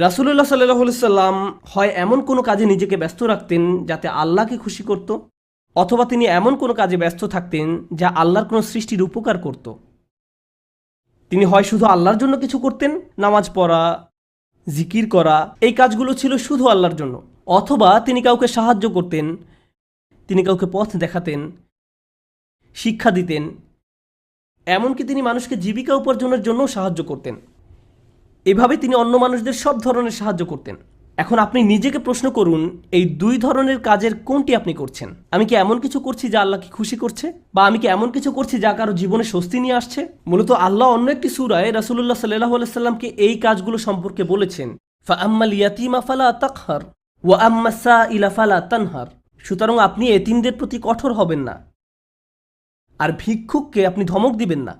রাসূলুল্লাহ সাল্লাল্লাহু আলাইহি সাল্লাম হয় এমন কোনো কাজে নিজেকে ব্যস্ত রাখতেন যাতে আল্লাহকে খুশি করত, অথবা তিনি এমন কোনো কাজে ব্যস্ত থাকতেন যা আল্লাহর কোনো সৃষ্টির উপকার করত। তিনি হয় শুধু আল্লাহর জন্য কিছু করতেন, নামাজ পড়া, জিকির করা, এই কাজগুলো ছিল শুধু আল্লাহর জন্য, অথবা তিনি কাউকে সাহায্য করতেন, তিনি কাউকে পথ দেখাতেন, শিক্ষা দিতেন, এমনকি তিনি মানুষকে জীবিকা উপার্জনের জন্যও সাহায্য করতেন। এভাবে তিনি অন্য মানুষদের সব ধরনের সাহায্য করতেন। এখন আপনি নিজেকে প্রশ্ন করুন, এই দুই ধরনের কাজের কোনটি আপনি করছেন? আমি কি এমন কিছু করছি যা আল্লাহকে খুশি করছে, বা আমি কি এমন কিছু করছি যা কারো জীবনে স্বস্তি নিয়ে আসছে? মূলত আল্লাহ অন্য একটি সূরায় রাসূলুল্লাহ সাল্লাল্লাহু আলাইহি সাল্লামকে এই কাজগুলো সম্পর্কে বলেছেন, ফাআম্মাল ইয়াতীমা ফালা তাকহার ওয়া আম্মাস সাইলা ফালা তানহার। সুতরাং আপনি এতিমদের প্রতি কঠোর হবেন না, আর ভিক্ষুককে আপনি ধমক দিবেন না।